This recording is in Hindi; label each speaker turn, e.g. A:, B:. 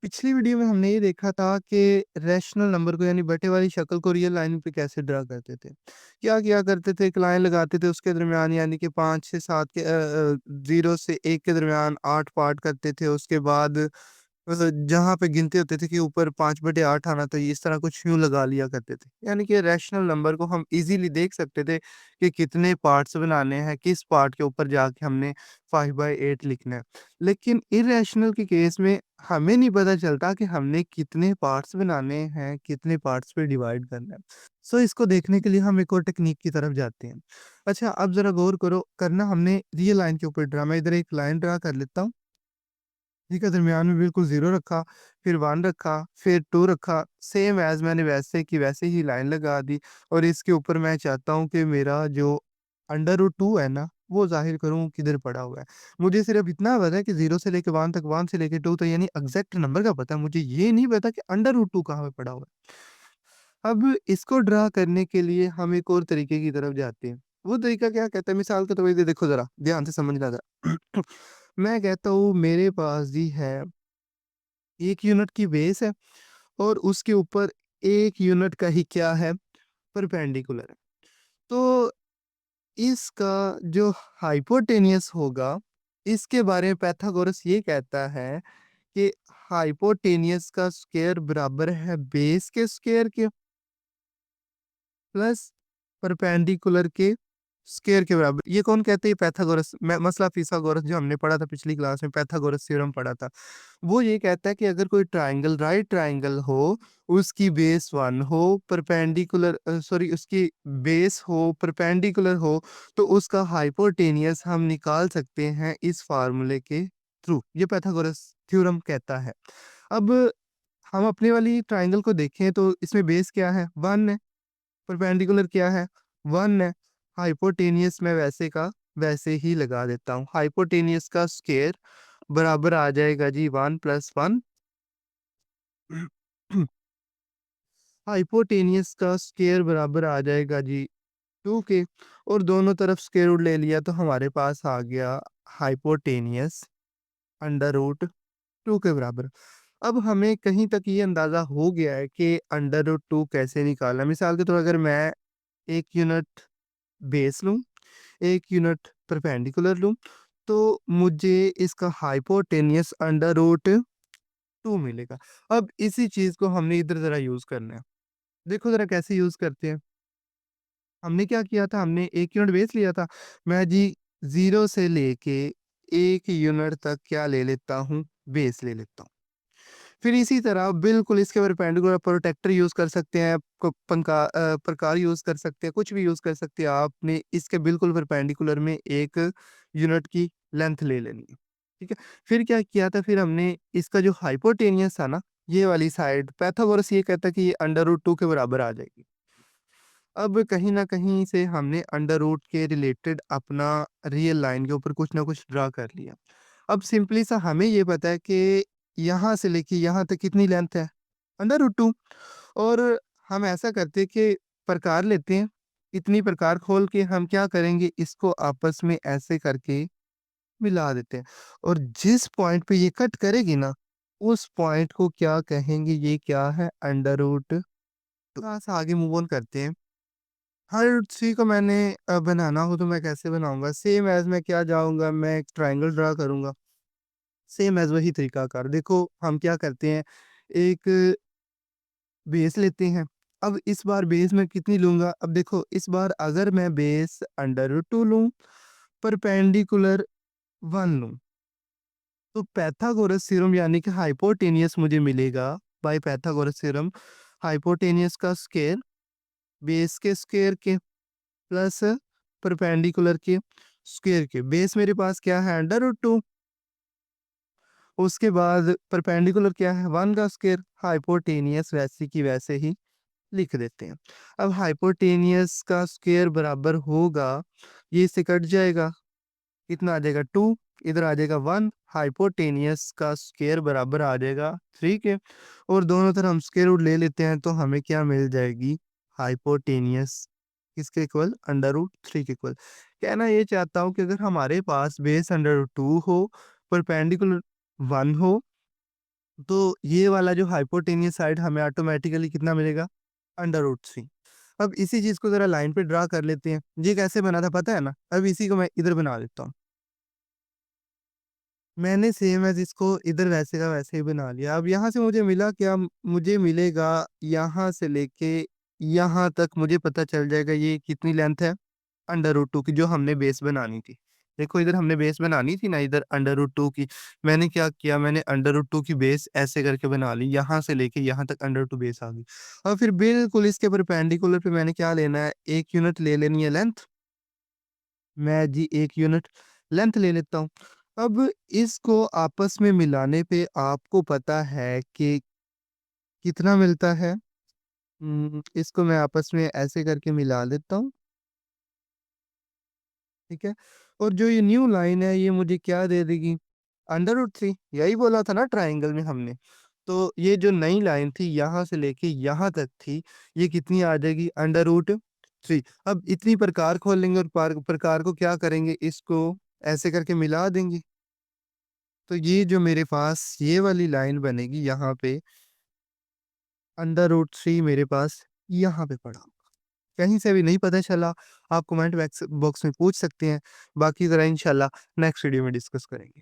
A: पिछली वीडियो में हमने ये देखा था कि रैशनल नंबर को यानी बटे वाली शक्ल को रियल लाइन पे कैसे ड्रा करते थे। क्या किया करते थे, एक लाइन लगाते थे उसके दरमियान यानी कि 5 से 7 के 0 से 1 के दरमियान 8 पार्ट करते थे। उसके बाद जहाँ पे गिनते होते थे कि ऊपर 5/8 आना चाहिए, इस तरह कुछ यूँ लगा लिया करते थे। यानी कि रैशनल नंबर को हम ईज़िली देख सकते थे कि कितने पार्ट्स बनाने हैं, किस पार्ट के ऊपर जाके हमने 5/8 लिखना है। लेकिन इर्रेशनल के केस में हमें नहीं पता चलता कि हमने कितने पार्ट्स बनाने हैं, कितने पार्ट्स पे डिवाइड करना है। सो इसको देखने के लिए हम एक और टेक्नीक की तरफ जाते हैं। अच्छा, अब ज़रा गौर करो करना हमने रियल लाइन के ऊपर ड्रा मैं इधर एक लाइन ड्रा कर लेता हूँ। ठीक है, दरमियान में बिल्कुल 0 रखा, फिर 1 रखा, फिर 2 रखा, सेम ऐज़ मैंने वैसे की वैसे ही लाइन लगा दी और इसके ऊपर मैं चाहता हूँ कि मेरा जो √2 है ना, वो ज़ाहिर करूँ किधर पड़ा हुआ है। मुझे सिर्फ़ इतना पता है कि 0 से लेके 1 तक, 1 से लेके 2 तक यानी एग्ज़ैक्ट नंबर का पता है, मुझे ये नहीं पता कि √2 कहाँ पे पड़ा हुआ है। अब इसको ड्रा करने के लिए हम एक और तरीके की तरफ जाते हैं। वो तरीका क्या कहता है, मिसाल के तौर पे देखो ज़रा, ध्यान से समझना ज़रा। मैं कहता हूँ मेरे पास जी है 1 यूनिट की बेस है और उसके ऊपर 1 यूनिट का ही क्या है, परपेंडिकुलर है। तो इसका जो हाइपोटेनियस होगा, इसके बारे में पाइथागोरस ये कहता है कि हाइपोटेनियस का स्क्वायर बराबर है बेस के स्क्वायर के प्लस परपेंडिकुलर के स्क्वायर के बराबर। ये कौन कहते हैं? पाइथागोरस मसला फिसागोरस जो हमने पढ़ा था पिछली क्लास में, पाइथागोरस थ्योरम पढ़ा था। वो ये कहता है कि अगर कोई ट्रायंगल राइट ट्रायंगल हो, उसकी बेस 1 हो, परपेंडिकुलर सॉरी उसकी बेस हो, परपेंडिकुलर हो, तो उसका हाइपोटेनियस हम निकाल सकते हैं इस फार्मूले के थ्रू। ये पाइथागोरस थ्योरम कहता है। अब हम अपनी वाली ट्रायंगल को देखें तो इसमें बेस क्या है? 1 है। परपेंडिकुलर क्या है? 1 है। हाइपोटेनियस मैं वैसे का वैसे ही लगा देता हूँ। हाइपोटेनियस का स्क्वायर बराबर आ जाएगा जी 1 + 1। हाइपोटेनियस का स्क्वायर बराबर आ जाएगा जी 2 के और दोनों तरफ स्क्वायर रूट ले लिया तो हमारे पास आ गया हाइपोटेनियस √2 के बराबर। अब हमें कहीं तक ये अंदाज़ा हो गया है कि √2 कैसे निकालना है। मिसाल के तौर पर अगर मैं 1 यूनिट बेस लूँ, 1 यूनिट परपेंडिकुलर लूँ, तो मुझे इसका हाइपोटेनियस √2 मिलेगा। अब इसी चीज़ को हमने इधर ज़रा यूज़ करना है। देखो ज़रा कैसे यूज़ करते हैं। हमने क्या किया था, हमने 1 यूनिट बेस लिया था। मैं जी 0 से लेके 1 यूनिट तक क्या ले लेता हूँ, बेस ले लेता हूँ। फिर इसी तरह बिल्कुल इसके परपेंडिकुलर प्रोटेक्टर यूज़ कर सकते हैं, प्रकार यूज़ कर सकते हैं, कुछ भी यूज़ कर सकते हैं। आपने इसके बिल्कुल परपेंडिकुलर में 1 यूनिट की लेंथ ले लेनी है, ठीक है? फिर क्या किया था, फिर हमने इसका जो हाइपोटेनियस था ना, ये वाली साइड पाइथागोरस ये कहता है कि ये √2 के बराबर आ जाएगी। अब कहीं न कहीं से हमने अंडर रूट के रिलेटेड अपना रियल लाइन के ऊपर कुछ ना कुछ ड्रा कर लिया। अब सिंपली सा हमें ये पता है कि यहाँ से लेके यहाँ तक कितनी लेंथ है? √2। और हम ऐसा करते हैं कि प्रकार लेते हैं, इतनी प्रकार खोल के हम क्या करेंगे, इसको आपस में ऐसे करके मिला देते हैं और जिस पॉइंट पे ये कट करेगी ना, उस पॉइंट को क्या कहेंगे, ये क्या है? √2। थोड़ा-सा आगे मूव ऑन करते हैं। हर चीज़ को मैंने बनाना हो तो मैं कैसे बनाऊँगा? सेम ऐज़ मैं क्या जाऊँगा, मैं एक ट्रायंगल ड्रा करूँगा। सेम ऐज़ वही तरीकाकार। देखो हम क्या करते हैं, एक बेस लेते हैं। अब इस बार बेस मैं कितनी लूँगा? अब देखो इस बार अगर मैं बेस √2 लूँ, परपेंडिकुलर 1 लूँ, तो पाइथागोरस थ्योरम यानी कि हाइपोटेनियस मुझे मिलेगा बाय पाइथागोरस थ्योरम। हाइपोटेनियस का स्क्वायर बेस के स्क्वायर के प्लस परपेंडिकुलर के स्क्वायर के। बेस मेरे पास क्या है? √2। उसके बाद परपेंडिकुलर क्या है? 1 का स्क्वायर। हाइपोटेनियस वैसे की वैसे ही लिख देते हैं। अब हाइपोटेनियस का स्क्वायर बराबर होगा, ये इससे कट जाएगा, कितना आ जाएगा 2, इधर आ जाएगा 1। हाइपोटेनियस का स्क्वायर बराबर आ जाएगा 3 के और दोनों तरफ हम स्क्वायर रूट ले लेते हैं तो हमें क्या मिल जाएगी? हाइपोटेनियस किसके इक्वल? √3 के इक्वल। कहना ये चाहता हूँ कि अगर हमारे पास बेस √2 हो, परपेंडिकुलर 1 हो तो ये वाला जो हाइपोटेनियस साइड हमें ऑटोमेटिकली कितना मिलेगा? Under root 3। अब इसी चीज़ को ज़रा लाइन पे ड्रा कर लेते हैं। ये कैसे बना था पता है ना? अब इसी को मैं इधर बना देता हूँ। मैंने सेम एज़ इसको इधर वैसे का वैसे ही बना लिया। अब यहाँ से मुझे मिला क्या? मुझे मिलेगा यहाँ से लेके यहाँ तक मुझे पता चल जाएगा ये कितनी लेंथ है? अंडर रूट 2 की जो हमने बेस बनानी थी। देखो इधर हमने बेस बनानी थी ना इधर अंडर रूट 2 की। मैंने क्या किया? मैंने अंडर रूट 2 की बेस ऐसे करके बना ली। यहाँ से लेके यहाँ तक अंडर रूट 2 बेस आ गई। और फिर बिल्कुल इसके परपेंडिकुलर पे मैंने क्या लेना है? 1 यूनिट ले लेनी है लेंथ। मैं जी 1 यूनिट लेंथ ले लेता हूँ। अब इसको आपस में मिलाने पे आपको पता है कि कितना मिलता है? इसको मैं आपस में ऐसे करके मिला देता हूँ, ठीक है? और जो ये न्यू लाइन है ये मुझे क्या दे देगी? अंडर रूट 3 यही बोला था ना ट्रायंगल में हमने। तो ये जो नई लाइन थी यहाँ से लेके यहाँ तक थी, ये कितनी आ जाएगी? Under root 3। अब इतनी प्रकार खोल लेंगे और प्रकार को क्या करेंगे? इसको ऐसे करके मिला देंगे। तो ये जो मेरे पास ये वाली लाइन बनेगी यहाँ पे अंडर रूट 3 मेरे पास यहाँ पे पड़ा। कहीं से भी नहीं पता चला, आप कमेंट बॉक्स में पूछ सकते हैं। बाकी ज़रा इंशाल्लाह नेक्स्ट वीडियो में डिस्कस करेंगे।